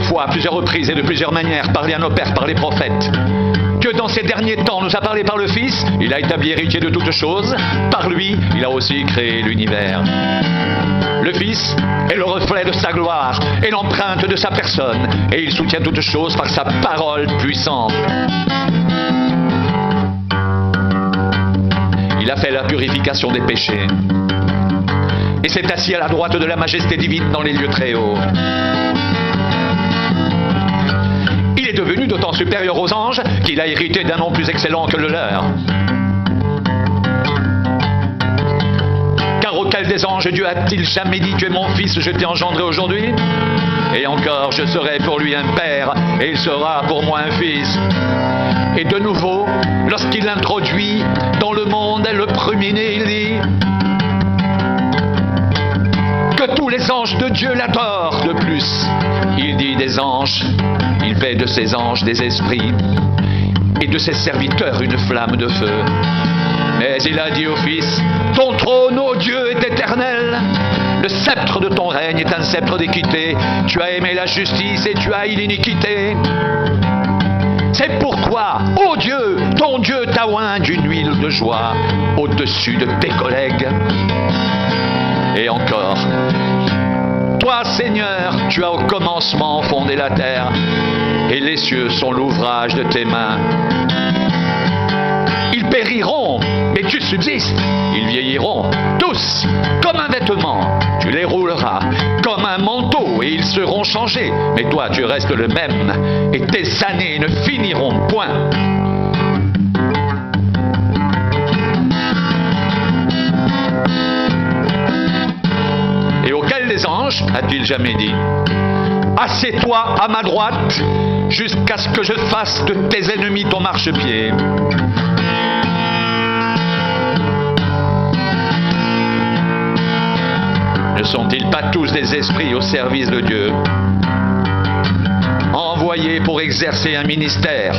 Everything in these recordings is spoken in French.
fois, à plusieurs reprises et de plusieurs manières, parlé à nos pères par les prophètes. Que dans ces derniers temps nous a parlé par le Fils, il a établi héritier de toutes choses. Par lui, il a aussi créé l'univers. Le Fils est le reflet de sa gloire et l'empreinte de sa personne, et il soutient toutes choses par sa parole puissante. Il a fait la purification des péchés et s'est assis à la droite de la majesté divine dans les lieux très hauts. Il est devenu d'autant supérieur aux anges qu'il a hérité d'un nom plus excellent que le leur. Car auquel des anges Dieu a-t-il jamais dit « Tu es mon fils, je t'ai engendré aujourd'hui » ? Et encore, je serai pour lui un père, et il sera pour moi un fils. Et de nouveau, lorsqu'il introduit dans le monde le premier-né, il dit que tous les anges de Dieu l'adorent. De plus, il dit des anges, il fait de ses anges des esprits, et de ses serviteurs une flamme de feu. Mais il a dit au Fils, ton trône, ô Dieu, est éternel. Le sceptre de ton règne est un sceptre d'équité. Tu as aimé la justice et tu as haï l'iniquité. C'est pourquoi, ô Dieu, ton Dieu t'a oint d'une huile de joie au-dessus de tes collègues. Et encore, toi, Seigneur, tu as au commencement fondé la terre, et les cieux sont l'ouvrage de tes mains. Ils périront, mais tu subsistes. Ils vieilliront, tous, comme un vêtement. Tu les rouleras comme un manteau, et ils seront changés. Mais toi, tu restes le même, et tes années ne finiront point. Et auquel des anges a-t-il jamais dit ? Assieds-toi à ma droite, jusqu'à ce que je fasse de tes ennemis ton marchepied. Ne sont-ils pas tous des esprits au service de Dieu, envoyés pour exercer un ministère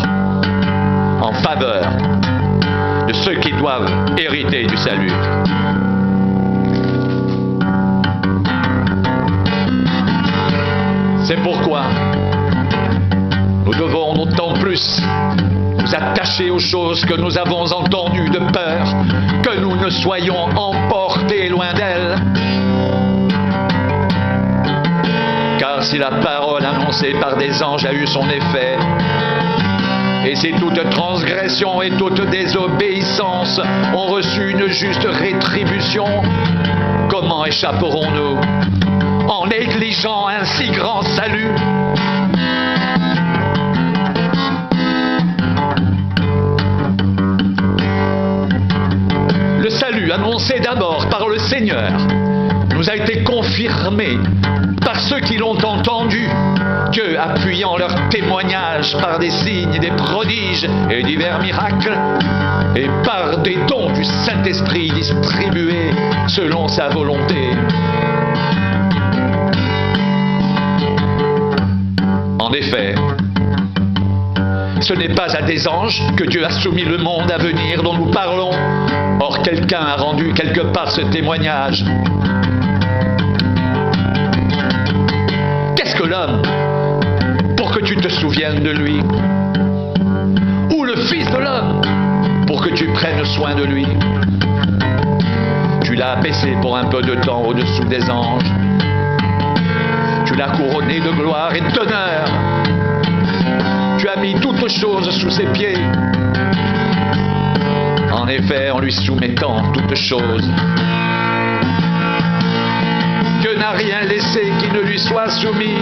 en faveur de ceux qui doivent hériter du salut? C'est pourquoi nous devons d'autant plus nous attacher aux choses que nous avons entendues, de peur que nous ne soyons emportés loin d'elles. Car si la parole annoncée par des anges a eu son effet, et si toute transgression et toute désobéissance ont reçu une juste rétribution, comment échapperons-nous en négligeant un si grand salut? Le salut annoncé d'abord par le Seigneur nous a été confirmé par ceux qui l'ont entendu, Dieu appuyant leur témoignage par des signes, des prodiges et divers miracles, et par des dons du Saint-Esprit distribués selon sa volonté. En effet, ce n'est pas à des anges que Dieu a soumis le monde à venir dont nous parlons. Or, quelqu'un a rendu quelque part ce témoignage. Qu'est-ce que l'homme pour que tu te souviennes de lui? Ou le Fils de l'homme pour que tu prennes soin de lui? Tu l'as abaissé pour un peu de temps au-dessous des anges. Tu l'as couronné de gloire et d'honneur. Tu as mis toutes choses sous ses pieds. En effet, en lui soumettant toutes choses, Dieu n'a rien laissé qui ne lui soit soumis.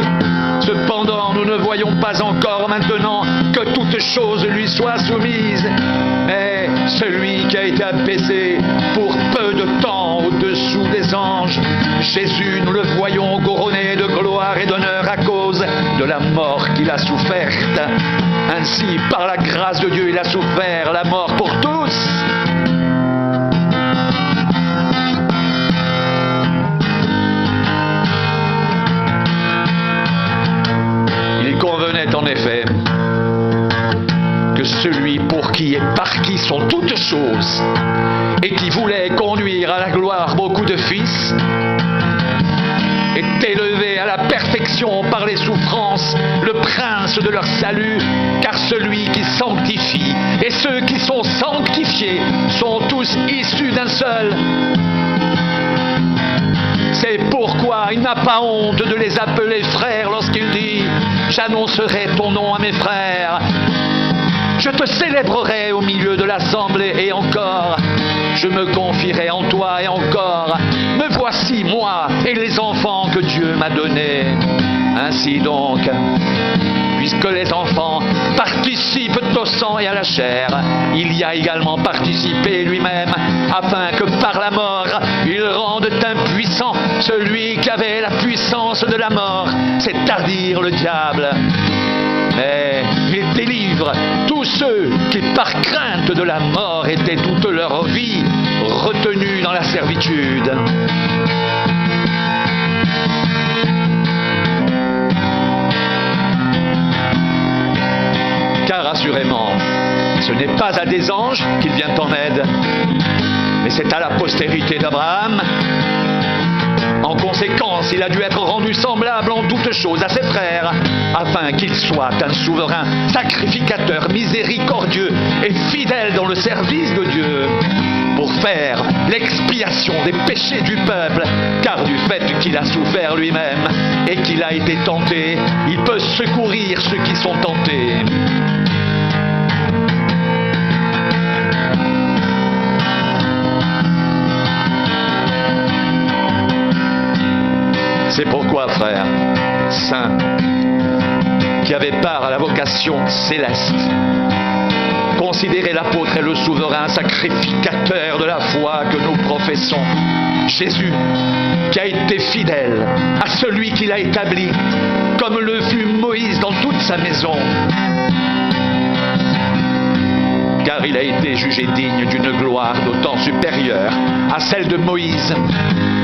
Cependant, nous ne voyons pas encore maintenant que toutes choses lui soient soumises. Mais celui qui a été abaissé pour peu de temps au-dessous des anges, Jésus, nous le voyons couronné de gloire et d'honneur à cause de la mort qu'il a soufferte. Ainsi, par la grâce de Dieu, il a souffert la mort pour tous. Il convenait en effet que celui pour qui et par qui sont toutes choses et qui voulait conduire à la gloire beaucoup de fils, est élevé à la perfection par les souffrances, le prince de leur salut, car celui qui sanctifie et ceux qui sont sanctifiés sont tous issus d'un seul. C'est pourquoi il n'a pas honte de les appeler frères lorsqu'il dit « J'annoncerai ton nom à mes frères ». Je te célébrerai au milieu de l'assemblée et encore, je me confierai en toi et encore, me voici moi et les enfants que Dieu m'a donnés. Ainsi donc, puisque les enfants participent au sang et à la chair, il y a également participé lui-même, afin que par la mort, il rende impuissant celui qui avait la puissance de la mort, c'est-à-dire le diable. Mais il délivre tous ceux qui, par crainte de la mort, étaient toute leur vie retenus dans la servitude. Car assurément, ce n'est pas à des anges qu'il vient en aide, mais c'est à la postérité d'Abraham. En conséquence, il a dû être rendu semblable en toutes choses à ses frères, afin qu'il soit un souverain, sacrificateur, miséricordieux et fidèle dans le service de Dieu, pour faire l'expiation des péchés du peuple, car du fait qu'il a souffert lui-même et qu'il a été tenté, il peut secourir ceux qui sont tentés. C'est pourquoi, frères, saints, qui avez part à la vocation céleste, considérez l'apôtre et le souverain sacrificateur de la foi que nous professons, Jésus, qui a été fidèle à celui qui l'a établi, comme le fut Moïse dans toute sa maison. Car il a été jugé digne d'une gloire d'autant supérieure à celle de Moïse,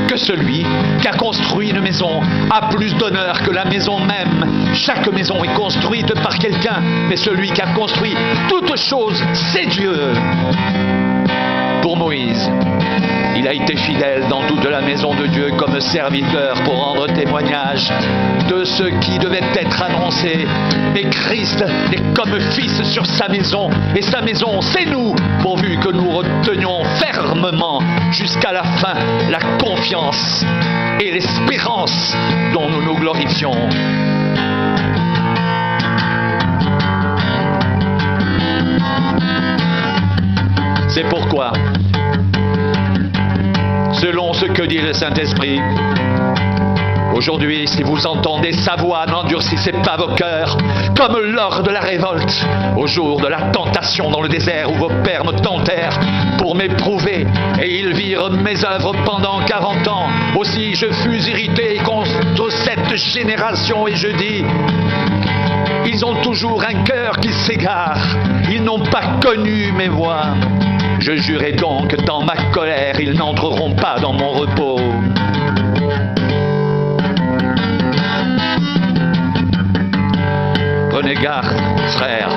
que celui qui a construit une maison a plus d'honneur que la maison même. Chaque maison est construite par quelqu'un, mais celui qui a construit toute chose, c'est Dieu. Pour Moïse, il a été fidèle dans toute la maison de Dieu comme serviteur pour rendre témoignage de ce qui devait être annoncé. Mais Christ est comme fils sur sa maison, et sa maison, c'est nous, pourvu que nous retenions fermement jusqu'à la fin la confiance et l'espérance dont nous nous glorifions. C'est pourquoi, selon ce que dit le Saint-Esprit, aujourd'hui, si vous entendez sa voix, n'endurcissez pas vos cœurs, comme lors de la révolte, au jour de la tentation dans le désert où vos pères me tentèrent pour m'éprouver, et ils virent mes œuvres pendant 40 ans. Aussi je fus irrité contre cette génération, et je dis, ils ont toujours un cœur qui s'égare, ils n'ont pas connu mes voies. Je jurai donc dans ma colère, ils n'entreront pas dans mon repos. Prenez garde, frères,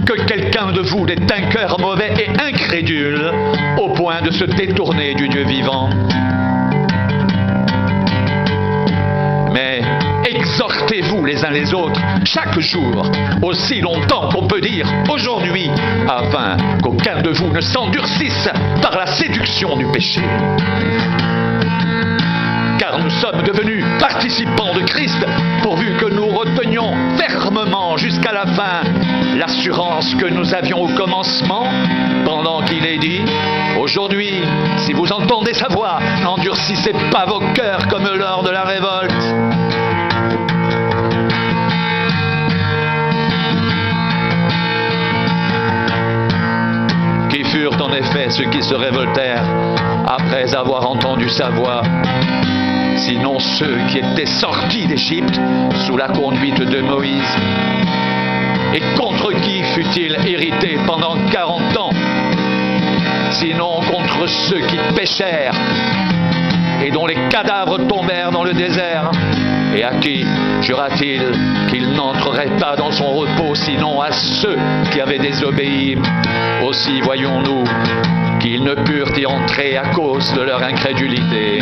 que quelqu'un de vous n'ait un cœur mauvais et incrédule au point de se détourner du Dieu vivant. Mais exhortez-vous les uns les autres chaque jour, aussi longtemps qu'on peut dire aujourd'hui, afin qu'aucun de vous ne s'endurcisse par la séduction du péché. Car nous sommes devenus participants de Christ, pourvu que nous retenions fermement jusqu'à la fin l'assurance que nous avions au commencement, pendant qu'il est dit, aujourd'hui, si vous entendez sa voix, n'endurcissez pas vos cœurs comme lors de la révolte. Qui furent en effet ceux qui se révoltèrent après avoir entendu sa voix, sinon ceux qui étaient sortis d'Égypte sous la conduite de Moïse. Et contre qui fut-il irrité pendant 40 ans, sinon contre ceux qui péchèrent et dont les cadavres tombèrent dans le désert? Et à qui jura-t-il qu'il n'entrerait pas dans son repos, sinon à ceux qui avaient désobéi? Aussi voyons-nous qu'ils ne purent y entrer à cause de leur incrédulité.